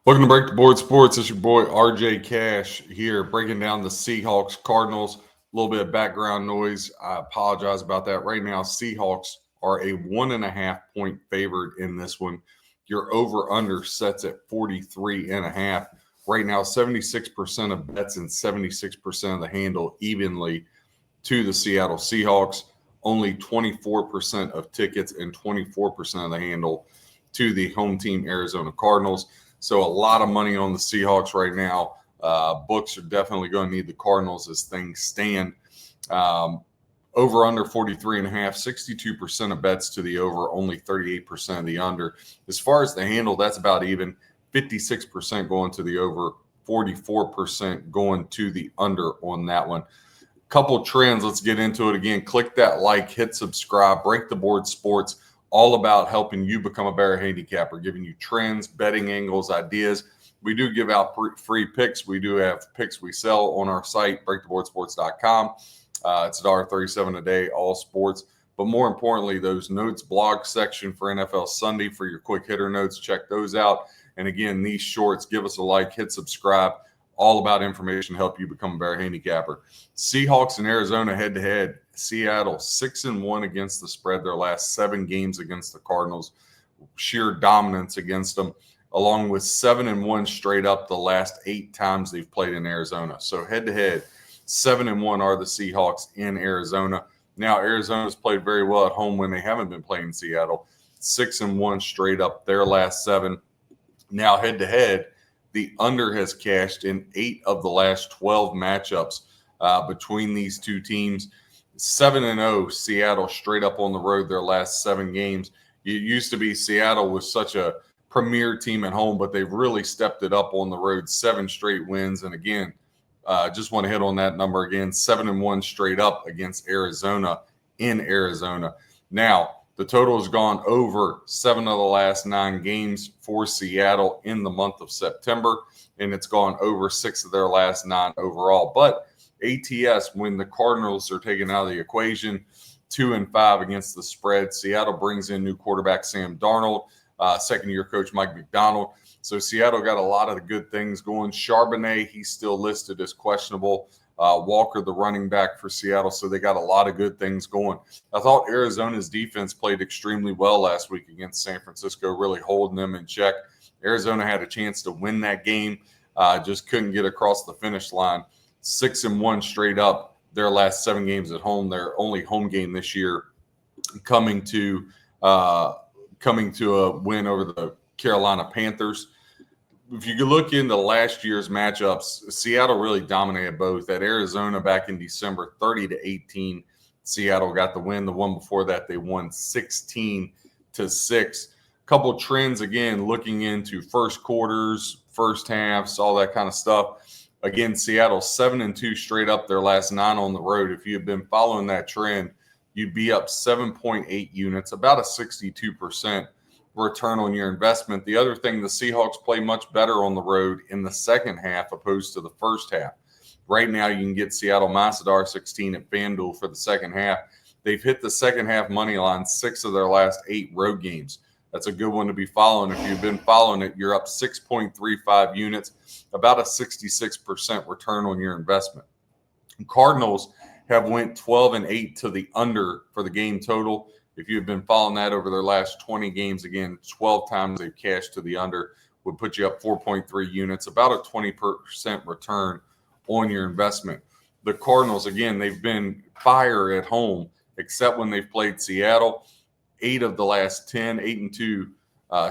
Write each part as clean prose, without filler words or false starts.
Welcome to Break the Board Sports. It's your boy RJ Cash here, breaking down the Seahawks Cardinals. A little bit of background noise. I apologize about that. Right now, Seahawks are a 1.5 point favorite in this one. Your over/under sets at 43.5. Right now, 76% of bets and 76% of the handle evenly to the Seattle Seahawks. Only 24% of tickets and 24% of the handle to the home team Arizona Cardinals. So a lot of money on the Seahawks right now. Books are definitely going to need the Cardinals as things stand. Over under 43.5, 62% of bets to the over, only 38% of the under. As far as the handle, that's about even. 56% going to the over, 44% going to the under on that one. Couple trends. Let's get into it again. Click that like, hit subscribe. Break the Board Sports, all about helping you become a better handicapper, giving you trends, betting angles, ideas. We do give out free picks. We do have picks we sell on our site, breaktheboardsports.com. It's $1.37 a day, all sports. But more importantly, those notes blog section for NFL Sunday for your quick hitter notes, check those out. And again, these shorts, give us a like, hit subscribe. All about information to help you become a better handicapper. Seahawks and Arizona head-to-head. Seattle 6-1 against the spread their last 7 games against the Cardinals. Sheer dominance against them, along with 7-1 straight up the last 8 times they've played in Arizona. So head-to-head, 7-1 are the Seahawks in Arizona. Now, Arizona's played very well at home when they haven't been playing Seattle. 6-1 straight up their last 7. Now, head-to-head, the under has cashed in 8 of the last 12 matchups between these two teams. 7-0 Seattle straight up on the road their last 7 games. It used to be Seattle was such a premier team at home, but they've really stepped it up on the road. 7 straight wins. And again, just want to hit on that number again. 7-1 straight up against Arizona in Arizona. Now, the total has gone over 7 of the last 9 games for Seattle in the month of September, and it's gone over 6 of their last 9 overall. But ATS, when the Cardinals are taken out of the equation, 2-5 against the spread. Seattle brings in new quarterback Sam Darnold, second-year coach Mike McDonald. So Seattle got a lot of the good things going. Charbonnet, he's still listed as questionable. Walker, the running back for Seattle. So they got a lot of good things going. I thought Arizona's defense played extremely well last week against San Francisco, really holding them in check. Arizona had a chance to win that game, just couldn't get across the finish line. 6-1 straight up their last 7 games at home. Their only home game this year coming to a win over the Carolina Panthers. If you could look into last year's matchups, Seattle really dominated both. At Arizona back in December, 30-18, Seattle got the win. The one before that, they won 16-6. Couple trends, again, looking into first quarters, first halves, all that kind of stuff. Again, Seattle 7-2 straight up their last 9 on the road. If you have been following that trend, you'd be up 7.8 units, about a 62% return on your investment. The other thing, the Seahawks play much better on the road in the second half opposed to the first half. Right now, you can get Seattle minus $1.16 at FanDuel for the second half. They've hit the second half money line 6 of their last 8 road games. That's a good one to be following. If you've been following it, you're up 6.35 units, about a 66% return on your investment. Cardinals have went 12-8 to the under for the game total. If you've been following that over their last 20 games, again, 12 times they've cashed to the under, would put you up 4.3 units, about a 20% return on your investment. The Cardinals, again, they've been fire at home, except when they've played Seattle. 8 of the last 10, 8-2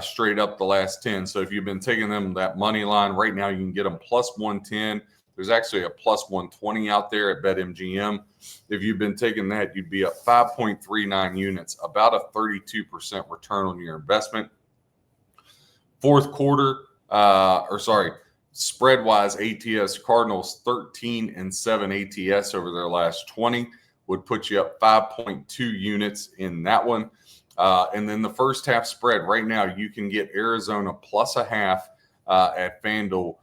straight up the last 10. So if you've been taking them that money line, right now you can get them plus 110. There's actually a plus 120 out there at BetMGM. If you've been taking that, you'd be up 5.39 units, about a 32% return on your investment. Fourth quarter, spread-wise, ATS Cardinals 13-7 ATS over their last 20 would put you up 5.2 units in that one. And then the first half spread, right now you can get Arizona plus a half at FanDuel.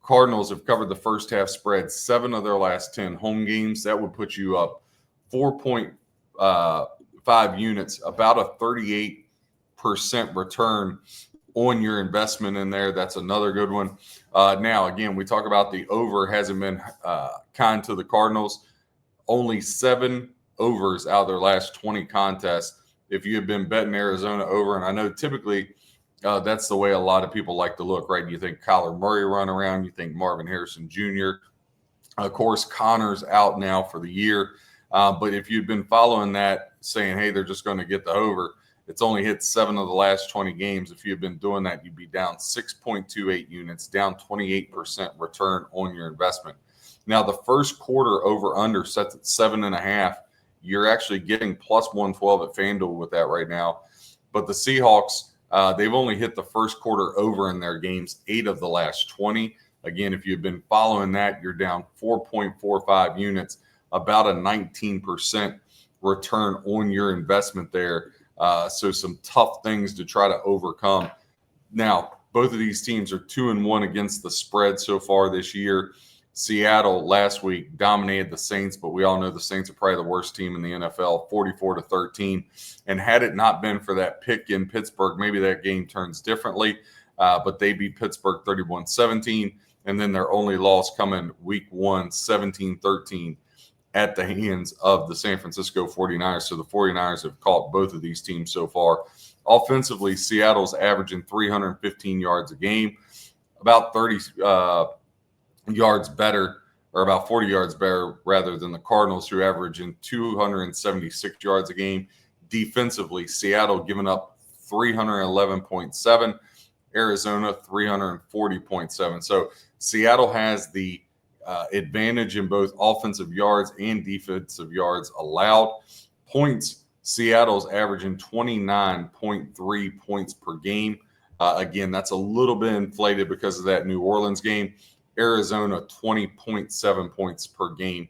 Cardinals have covered the first half spread 7 of their last 10 home games. That would put you up 4.5 units, about a 38% return on your investment in there. That's another good one. Now, again, we talk about the over hasn't been kind to the Cardinals. Only 7 overs out of their last 20 contests. If you have been betting Arizona over, and I know typically that's the way a lot of people like to look, right? You think Kyler Murray run around, you think Marvin Harrison Jr. Of course, Connor's out now for the year. But if you've been following that, saying, hey, they're just going to get the over, it's only hit 7 of the last 20 games. If you've been doing that, you'd be down 6.28 units, down 28% return on your investment. Now, the first quarter over-under sets at 7.5. You're actually getting plus 112 at FanDuel with that right now. But the Seahawks, they've only hit the first quarter over in their games 8 of the last 20. Again, if you've been following that, you're down 4.45 units, about a 19% return on your investment there. So some tough things to try to overcome. Now, both of these teams are 2-1 against the spread so far this year. Seattle last week dominated the Saints, but we all know the Saints are probably the worst team in the NFL, 44-13. And had it not been for that pick in Pittsburgh, maybe that game turns differently. But they beat Pittsburgh 31-17. And then their only loss coming week 1, 17-13 at the hands of the San Francisco 49ers. So the 49ers have caught both of these teams so far. Offensively, Seattle's averaging 315 yards a game, about 30 yards better, or about 40 yards better rather than the Cardinals, who average in 276 yards a game. Defensively, Seattle giving up 311.7, Arizona 340.7. So Seattle has the advantage in both offensive yards and defensive yards allowed. Points, Seattle's averaging 29.3 points per game. Again, that's a little bit inflated because of that New Orleans game. Arizona, 20.7 points per game.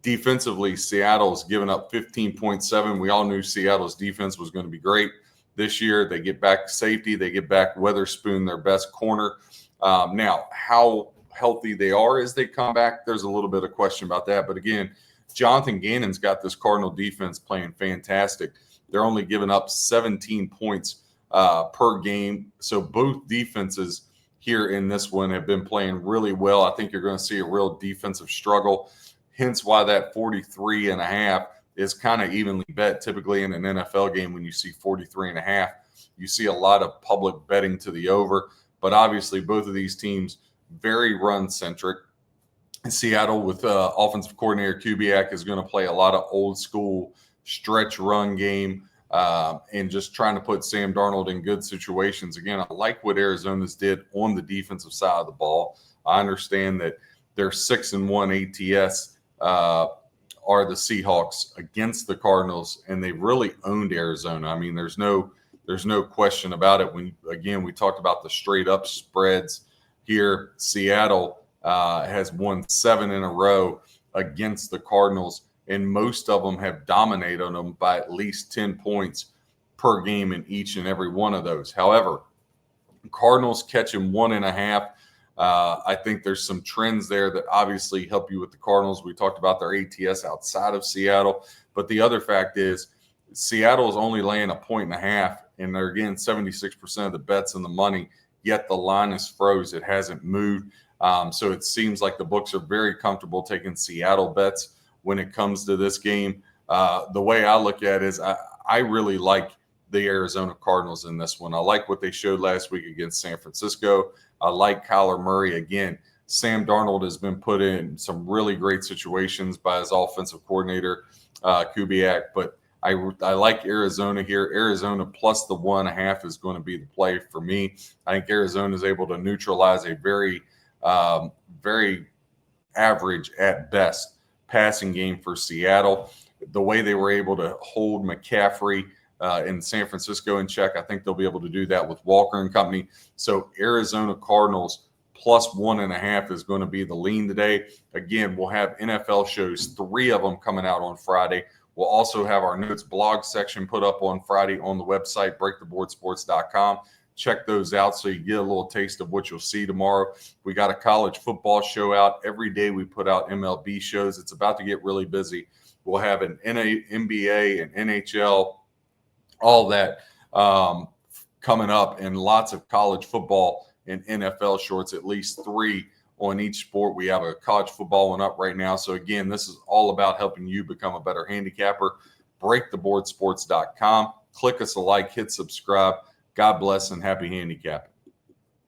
Defensively, Seattle's given up 15.7. We all knew Seattle's defense was going to be great this year. They get back safety. They get back Weatherspoon, their best corner. Now, how healthy they are as they come back, there's a little bit of question about that. But again, Jonathan Gannon's got this Cardinal defense playing fantastic. They're only giving up 17 points per game. So both defenses here in this one have been playing really well. I think you're going to see a real defensive struggle, hence why that 43.5 is kind of evenly bet. Typically in an NFL game, when you see 43.5, you see a lot of public betting to the over. But obviously both of these teams very run-centric. Seattle with offensive coordinator Kubiak is going to play a lot of old school stretch run game and just trying to put Sam Darnold in good situations. Again, I like what Arizona's did on the defensive side of the ball. I understand that their 6-1 ATS are the Seahawks against the Cardinals, and they really owned Arizona. I mean, there's no question about it. We talked about the straight up spreads here. Seattle has won 7 in a row against the Cardinals, and most of them have dominated them by at least 10 points per game in each and every one of those. However, Cardinals catching 1.5. I think there's some trends there that obviously help you with the Cardinals. We talked about their ATS outside of Seattle, but the other fact is Seattle is only laying 1.5, and they're getting 76% of the bets in the money, yet the line is froze. It hasn't moved. So it seems like the books are very comfortable taking Seattle bets when it comes to this game. The way I look at it is I really like the Arizona Cardinals in this one. I like what they showed last week against San Francisco. I like Kyler Murray. Again, Sam Darnold has been put in some really great situations by his offensive coordinator, Kubiak. But I like Arizona here. Arizona plus the 1.5 is going to be the play for me. I think Arizona is able to neutralize a very average at best passing game for Seattle. The way they were able to hold McCaffrey in San Francisco in check, I think they'll be able to do that with Walker and company. So Arizona Cardinals plus 1.5 is going to be the lean today. Again, we'll have NFL shows, 3 of them coming out on Friday. We'll also have our notes blog section put up on Friday on the website, breaktheboardsports.com. Check those out so you get a little taste of what you'll see tomorrow. We got a college football show out. Every day we put out MLB shows. It's about to get really busy. We'll have an NBA and NHL, all that coming up, and lots of college football and NFL shorts, at least 3 on each sport. We have a college football one up right now. So again, this is all about helping you become a better handicapper. BreakTheBoardSports.com. Click us a like, hit subscribe. God bless and happy handicapping.